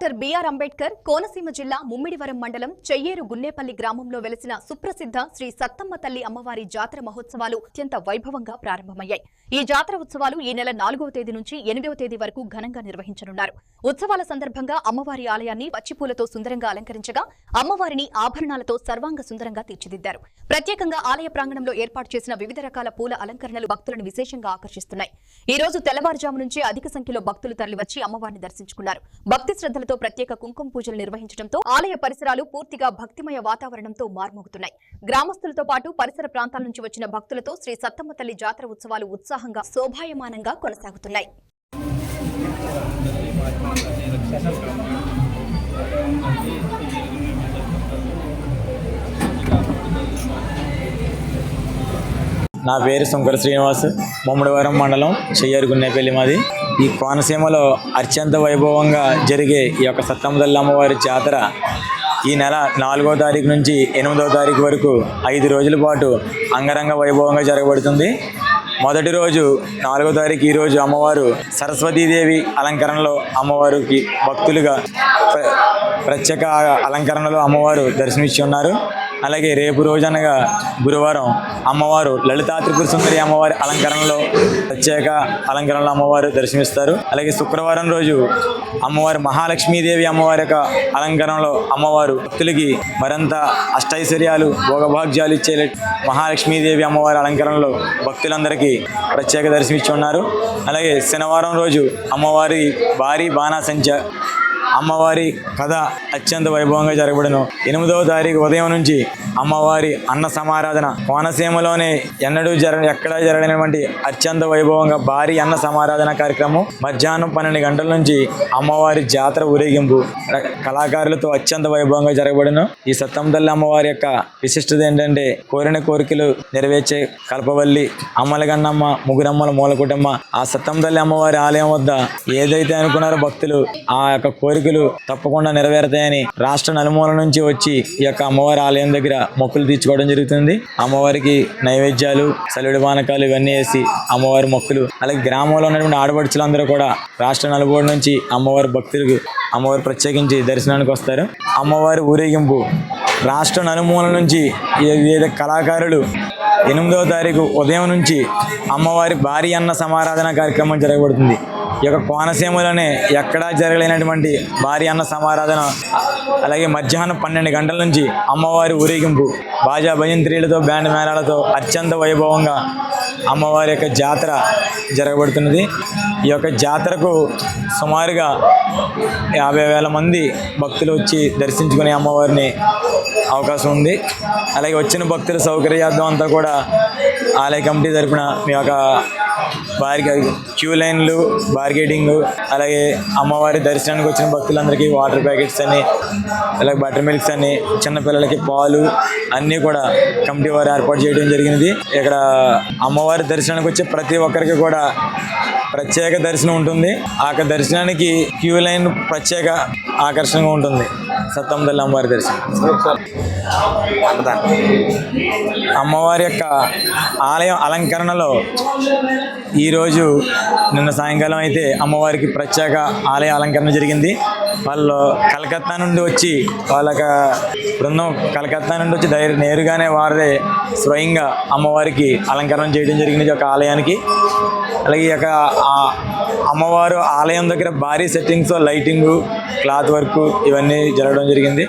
Doctor BR Ambedkar Konaseema జిల్లా ముమ్మిడివరం మండలం చెయ్యేరు గున్నేపల్లి గ్రామంలో వెలిసిన సుప్రసిద్ధ శ్రీ సత్తమ్మ తల్లి అమ్మవారి జాతర మహోత్సవాలు అత్యంత వైభవంగా ప్రారంభమయ్యాయి. ఈ జాతర ఉత్సవాలు ఈ నెల 4వ తేదీ నుంచి 8వ తేదీ వరకు ఘనంగా నిర్వహించనున్నారు. ఉత్సవాల సందర్భంగా అమ్మవారి ఆలయాన్ని పచ్చిపూలతో సుందరంగా అలంకరించగా అమ్మవారిని ఆభరణాలతో సర్వాంగ సుందరంగా తీర్చిదిద్దారు. ప్రత్యేకంగా ఆలయ ప్రాంగణంలో ఏర్పాటు చేసిన వివిధ రకాల పూల అలంకరణలు భక్తులను విశేషంగా ఆకర్షిస్తున్నాయి. ఈ రోజు తెల్లవారుజాము నుంచి అధిక సంఖ్యలో భక్తులు తరలివచ్చి అమ్మవారిని దర్శించుకున్నారు. భక్తి శ్రద్ధలతో ప్రత్యేక కుంకుమ పూజలు నిర్వహించడంతో ఆలయ పరిసరాలు పూర్తిగా భక్తిమయ వాతావరణంతో మార్మోగుతున్నాయి. గ్రామస్తులతో పాటు పరిసర ప్రాంతాల నుంచి వచ్చిన భక్తులతో శ్రీ సత్తమ్మ తల్లి జాతర ఉత్సవాలు ఉత్సాహంగా శోభాయమానంగా కొనసాగుతున్నాయి. నా పేరు శంకర శ్రీనివాస్, ముమ్మిడివరం మండలం చెయ్యేరు గున్నేపల్లి మాది. ఈ కోనసీమలో అత్యంత వైభవంగా జరిగే ఈ యొక్క సత్తమ్మ తల్లి అమ్మవారి జాతర ఈ నెల 4వ తారీఖు నుంచి 8వ తారీఖు వరకు 5 రోజుల పాటు అంగరంగ వైభవంగా జరగబడుతుంది. మొదటి రోజు 4వ తారీఖు ఈరోజు అమ్మవారు సరస్వతీదేవి అలంకరణలో అమ్మవారికి భక్తులుగా ప్రత్యేక అలంకరణలో అమ్మవారు దర్శనమిచ్చి ఉన్నారు. అలాగే రేపు రోజు అనగా గురువారం అమ్మవారు లలితా త్రిపుర సుందరి అమ్మవారి అలంకరణలో ప్రత్యేక అలంకరణలో అమ్మవారు దర్శనమిస్తారు. అలాగే శుక్రవారం రోజు అమ్మవారి మహాలక్ష్మీదేవి అమ్మవారి యొక్క అలంకరణలో అమ్మవారు భక్తులకి మరింత అష్టైశ్వర్యాలు భోగభాగ్యాలు ఇచ్చే మహాలక్ష్మీదేవి అమ్మవారి అలంకరణలో భక్తులందరికీ ప్రత్యేక దర్శనమిచ్చి ఉన్నారు. అలాగే శనివారం రోజు అమ్మవారి భారీ బాణాసంచ అమ్మవారి కథ అత్యంత వైభవంగా జరగబడును. 8వ తారీఖు ఉదయం నుంచి అమ్మవారి అన్న సమారాధన కోనసీమలోనే ఎక్కడా జరగనటువంటి అత్యంత వైభవంగా భారీ అన్న సమారాధన కార్యక్రమం మధ్యాహ్నం 12 గంటల నుంచి అమ్మవారి జాతర ఊరేగింపు కళాకారులతో అత్యంత వైభవంగా జరగబడును. ఈ సత్తమ్మ తల్లి అమ్మవారి యొక్క విశిష్టత ఏంటంటే కోరిన కోరికలు నెరవేర్చే కల్పవల్లి అమ్మలగన్నమ్మ ముగ్గురమ్మల మూలకుటమ్మ. ఆ సత్తమ్మ తల్లి అమ్మవారి ఆలయం వద్ద ఏదైతే అనుకున్నారో భక్తులు ఆ యొక్క కోరికలు తప్పకుండా నెరవేరుతాయని రాష్ట్ర నలుమూల నుంచి వచ్చి ఈ యొక్క అమ్మవారి ఆలయం దగ్గర మొక్కులు తీర్చుకోవడం జరుగుతుంది. అమ్మవారికి నైవేద్యాలు సలివిడి పానకాలు ఇవన్నీ వేసి అమ్మవారి మొక్కులు, అలాగే గ్రామంలో ఉన్నటువంటి ఆడపడుచులందరూ కూడా రాష్ట్ర నలుమూల నుంచి అమ్మవారి భక్తులకు అమ్మవారు ప్రత్యేకించి దర్శనానికి వస్తారు. అమ్మవారి ఊరేగింపు రాష్ట్ర నలుమూల నుంచి వివిధ కళాకారులు 8వ తారీఖు ఉదయం నుంచి అమ్మవారి భారీ అన్న సమారాధన కార్యక్రమం జరగబడుతుంది. ఈ యొక్క కోనసీమలోనే ఎక్కడా జరగలేనటువంటి భారీ అన్న సమారాధన. అలాగే మధ్యాహ్నం 12 గంటల నుంచి అమ్మవారి ఊరేగింపు బాజా భజంత్రీలతో బ్యాండ్ మేళాలతో అత్యంత వైభవంగా అమ్మవారి యొక్క జాతర జరగబడుతున్నది. ఈ యొక్క జాతరకు సుమారుగా 50,000 మంది భక్తులు వచ్చి దర్శించుకునే అమ్మవారిని అవకాశం ఉంది. అలాగే వచ్చిన భక్తుల సౌకర్యార్థం అంతా కూడా ఆలయ కమిటీ తరపున మీ యొక్క క్యూ లైన్లు, బార్గెటింగ్, అలాగే అమ్మవారి దర్శనానికి వచ్చిన భక్తులందరికీ వాటర్ ప్యాకెట్స్ అని, అలాగే బటర్ మిల్క్స్ అని, చిన్నపిల్లలకి పాలు అన్నీ కూడా కమిటీ వారు ఏర్పాటు చేయడం జరిగింది. ఇక్కడ అమ్మవారి దర్శనానికి వచ్చే ప్రతి ఒక్కరికి కూడా ప్రత్యేక దర్శనం ఉంటుంది. ఆ దర్శనానికి క్యూ లైన్ ప్రత్యేక ఆకర్షణగా ఉంటుంది. సత్తమ్మ తల్లి అమ్మవారి దర్శనం. అమ్మవారి యొక్క ఆలయం అలంకరణలో ఈరోజు నిన్న సాయంకాలం అయితే అమ్మవారికి ప్రత్యేక ఆలయ అలంకరణ జరిగింది. వాళ్ళు కలకత్తా నుండి వచ్చి వాళ్ళ బృందం కలకత్తా నుండి వచ్చి నేరుగానే వారే స్వయంగా అమ్మవారికి అలంకరణ చేయడం జరిగింది ఈ యొక్క ఆలయానికి. అలాగే ఈ యొక్క అమ్మవారు ఆలయం దగ్గర భారీ సెట్టింగ్స్, లైటింగు, క్లాత్ వర్క్ ఇవన్నీ జరగడం జరిగింది.